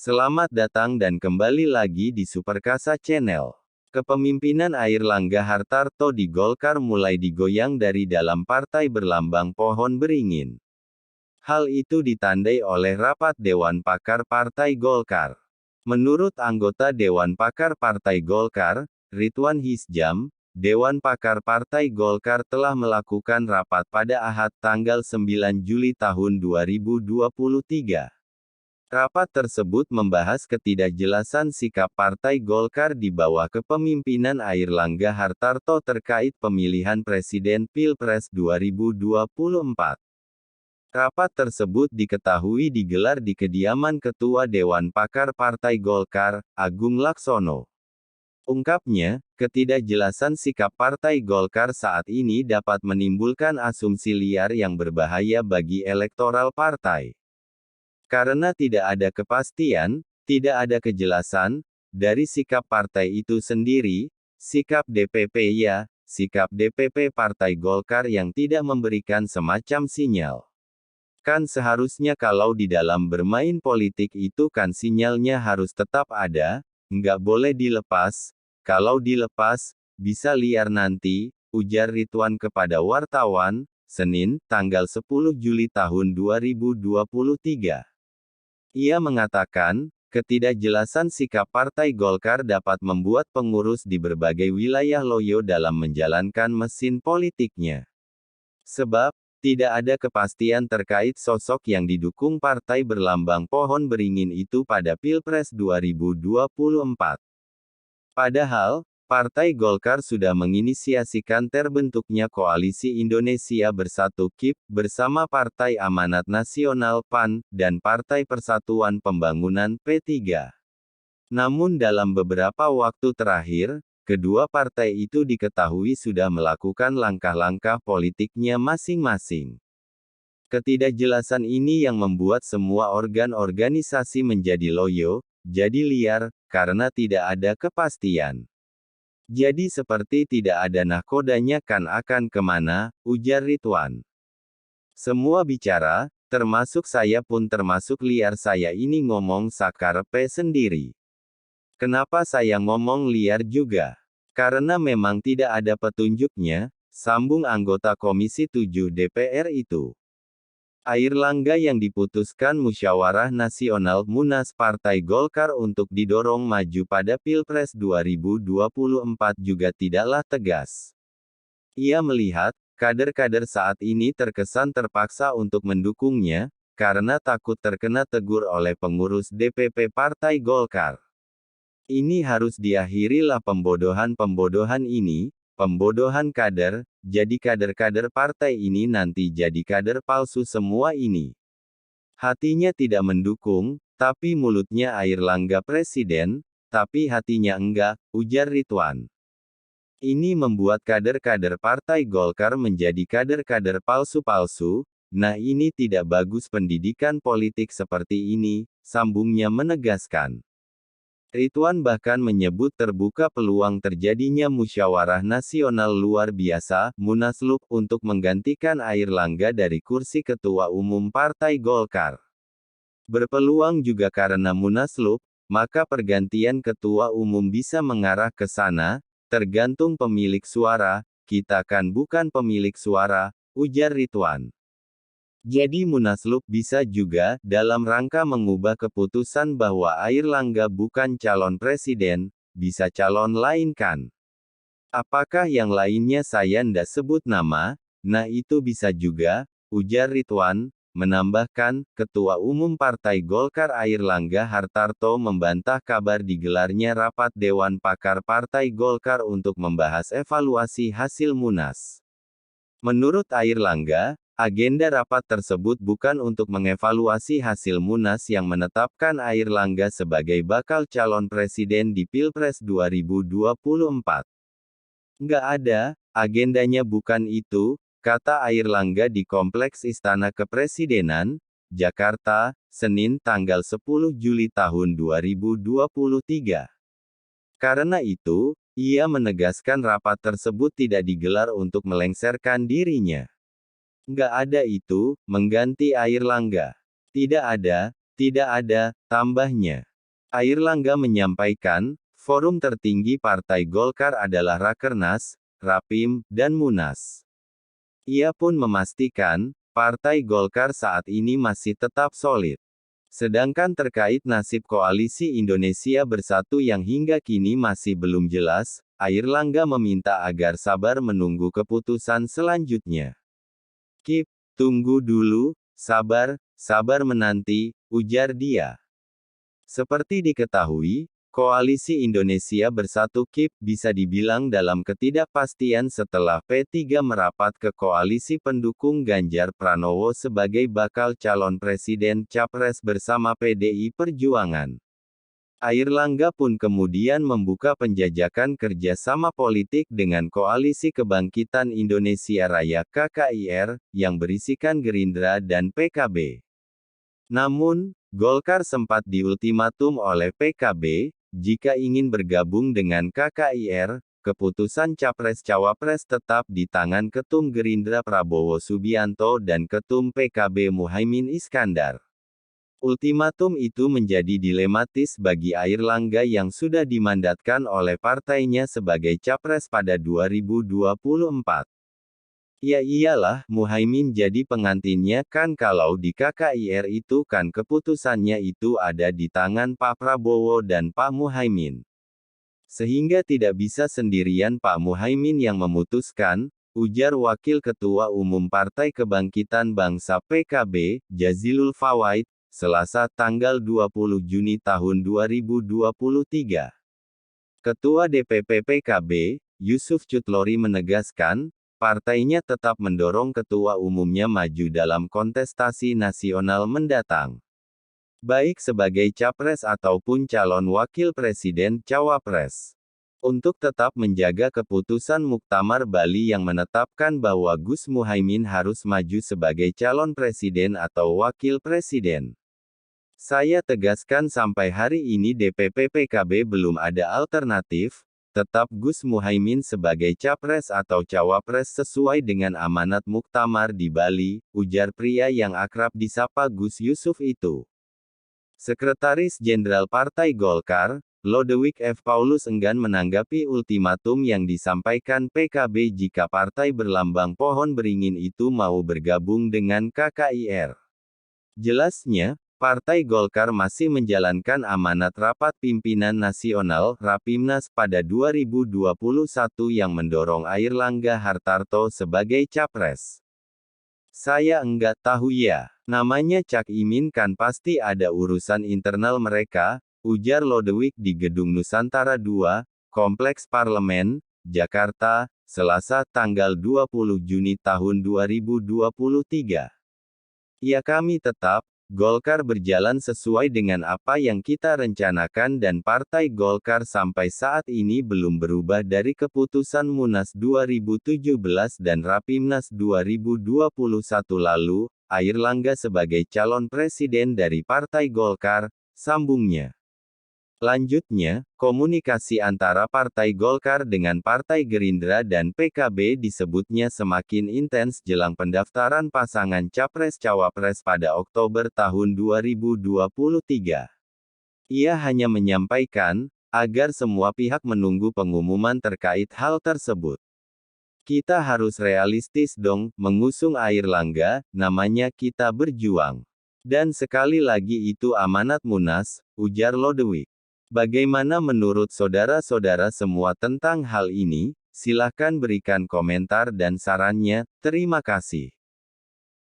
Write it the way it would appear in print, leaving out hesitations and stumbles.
Selamat datang dan kembali lagi di Superkasa Channel. Kepemimpinan Airlangga Hartarto di Golkar mulai digoyang dari dalam partai berlambang pohon beringin. Hal itu ditandai oleh rapat Dewan Pakar Partai Golkar. Menurut anggota Dewan Pakar Partai Golkar, Ridwan Hisjam, Dewan Pakar Partai Golkar telah melakukan rapat pada Ahad tanggal 9 Juli tahun 2023. Rapat tersebut membahas ketidakjelasan sikap Partai Golkar di bawah kepemimpinan Airlangga Hartarto terkait pemilihan Presiden Pilpres 2024. Rapat tersebut diketahui digelar di kediaman Ketua Dewan Pakar Partai Golkar, Agung Laksono. Ungkapnya, ketidakjelasan sikap Partai Golkar saat ini dapat menimbulkan asumsi liar yang berbahaya bagi elektoral partai. Karena tidak ada kepastian, tidak ada kejelasan, dari sikap partai itu sendiri, sikap DPP ya, sikap DPP Partai Golkar yang tidak memberikan semacam sinyal. Kan seharusnya kalau di dalam bermain politik itu kan sinyalnya harus tetap ada, nggak boleh dilepas, kalau dilepas, bisa liar nanti, ujar Ridwan kepada wartawan, Senin, tanggal 10 Juli tahun 2023. Ia mengatakan, ketidakjelasan sikap Partai Golkar dapat membuat pengurus di berbagai wilayah loyo dalam menjalankan mesin politiknya. Sebab, tidak ada kepastian terkait sosok yang didukung partai berlambang pohon beringin itu pada Pilpres 2024. Padahal, Partai Golkar sudah menginisiasikan terbentuknya Koalisi Indonesia Bersatu KIP, bersama Partai Amanat Nasional PAN, dan Partai Persatuan Pembangunan P3. Namun dalam beberapa waktu terakhir, kedua partai itu diketahui sudah melakukan langkah-langkah politiknya masing-masing. Ketidakjelasan ini yang membuat semua organ organisasi menjadi loyo, jadi liar, karena tidak ada kepastian. Jadi seperti tidak ada nahkodanya kan akan kemana, ujar Ridwan. Semua bicara, termasuk saya pun termasuk liar saya ini ngomong sakarepe sendiri. Kenapa saya ngomong liar juga? Karena memang tidak ada petunjuknya, sambung anggota Komisi 7 DPR itu. Airlangga yang diputuskan Musyawarah Nasional Munas Partai Golkar untuk didorong maju pada Pilpres 2024 juga tidaklah tegas. Ia melihat, kader-kader saat ini terkesan terpaksa untuk mendukungnya, karena takut terkena tegur oleh pengurus DPP Partai Golkar. Ini harus diakhirilah pembodohan-pembodohan ini, pembodohan kader, jadi kader-kader partai ini nanti jadi kader palsu semua ini. Hatinya tidak mendukung, tapi mulutnya Airlangga presiden, tapi hatinya enggak, ujar Ridwan. Ini membuat kader-kader Partai Golkar menjadi kader-kader palsu-palsu, nah ini tidak bagus pendidikan politik seperti ini, sambungnya menegaskan. Ridwan bahkan menyebut terbuka peluang terjadinya musyawarah nasional luar biasa, Munaslup, untuk menggantikan Airlangga dari kursi Ketua Umum Partai Golkar. Berpeluang juga karena Munaslup, maka pergantian Ketua Umum bisa mengarah ke sana, tergantung pemilik suara, kita kan bukan pemilik suara, ujar Ridwan. Jadi Munaslup bisa juga, dalam rangka mengubah keputusan bahwa Airlangga bukan calon presiden, bisa calon lain kan? Apakah yang lainnya saya ndak sebut nama? Nah itu bisa juga, ujar Ridwan, menambahkan, Ketua Umum Partai Golkar Airlangga Hartarto membantah kabar digelarnya rapat Dewan Pakar Partai Golkar untuk membahas evaluasi hasil Munas. Menurut Airlangga, agenda rapat tersebut bukan untuk mengevaluasi hasil Munas yang menetapkan Airlangga sebagai bakal calon presiden di Pilpres 2024. Nggak ada, agendanya bukan itu, kata Airlangga di Kompleks Istana Kepresidenan, Jakarta, Senin tanggal 10 Juli tahun 2023. Karena itu, ia menegaskan rapat tersebut tidak digelar untuk melengsarkan dirinya. Nggak ada itu, mengganti Airlangga. Tidak ada, tambahnya. Airlangga menyampaikan, forum tertinggi Partai Golkar adalah Rakernas, Rapim, dan Munas. Ia pun memastikan, Partai Golkar saat ini masih tetap solid. Sedangkan terkait nasib Koalisi Indonesia Bersatu yang hingga kini masih belum jelas, Airlangga meminta agar sabar menunggu keputusan selanjutnya. "Kip, tunggu dulu, sabar menanti," ujar dia. Seperti diketahui, Koalisi Indonesia Bersatu (KIP) bisa dibilang dalam ketidakpastian setelah P3 merapat ke koalisi pendukung Ganjar Pranowo sebagai bakal calon presiden Capres bersama PDI Perjuangan. Airlangga pun kemudian membuka penjajakan kerjasama politik dengan Koalisi Kebangkitan Indonesia Raya (KKIR), yang berisikan Gerindra dan PKB. Namun, Golkar sempat diultimatum oleh PKB, jika ingin bergabung dengan KKIR, keputusan Capres-Cawapres tetap di tangan Ketum Gerindra Prabowo Subianto dan Ketum PKB Muhaimin Iskandar. Ultimatum itu menjadi dilematis bagi Airlangga yang sudah dimandatkan oleh partainya sebagai Capres pada 2024. Ya iyalah, Muhaimin jadi pengantinnya kan, kalau di KKIR itu kan keputusannya itu ada di tangan Pak Prabowo dan Pak Muhaimin. Sehingga tidak bisa sendirian Pak Muhaimin yang memutuskan, ujar Wakil Ketua Umum Partai Kebangkitan Bangsa PKB, Jazilul Fawait, Selasa tanggal 20 Juni tahun 2023. Ketua DPP PKB, Yusuf Cutlori menegaskan, partainya tetap mendorong ketua umumnya maju dalam kontestasi nasional mendatang. Baik sebagai capres ataupun calon wakil presiden cawapres. Untuk tetap menjaga keputusan Muktamar Bali yang menetapkan bahwa Gus Muhaimin harus maju sebagai calon presiden atau wakil presiden. Saya tegaskan sampai hari ini DPP PKB belum ada alternatif, tetap Gus Muhaimin sebagai capres atau cawapres sesuai dengan amanat Muktamar di Bali, ujar pria yang akrab disapa Gus Yusuf itu. Sekretaris Jenderal Partai Golkar, Lodewijk F. Paulus enggan menanggapi ultimatum yang disampaikan PKB jika partai berlambang pohon beringin itu mau bergabung dengan KKIR. Jelasnya, Partai Golkar masih menjalankan amanat Rapat Pimpinan Nasional (Rapimnas) pada 2021 yang mendorong Airlangga Hartarto sebagai capres. Saya enggak tahu ya, namanya Cak Imin kan pasti ada urusan internal mereka, ujar Lodewijk di Gedung Nusantara II, Kompleks Parlemen, Jakarta, Selasa tanggal 20 Juni tahun 2023. Ya, kami tetap, Golkar berjalan sesuai dengan apa yang kita rencanakan dan Partai Golkar sampai saat ini belum berubah dari keputusan Munas 2017 dan Rapimnas 2021 lalu, Airlangga sebagai calon presiden dari Partai Golkar, sambungnya. Lanjutnya, komunikasi antara Partai Golkar dengan Partai Gerindra dan PKB disebutnya semakin intens jelang pendaftaran pasangan Capres-Cawapres pada Oktober tahun 2023. Ia hanya menyampaikan, agar semua pihak menunggu pengumuman terkait hal tersebut. Kita harus realistis dong, mengusung Airlangga, namanya kita berjuang. Dan sekali lagi itu amanat Munas, ujar Lodewijk. Bagaimana menurut saudara-saudara semua tentang hal ini? Silahkan berikan komentar dan sarannya. Terima kasih.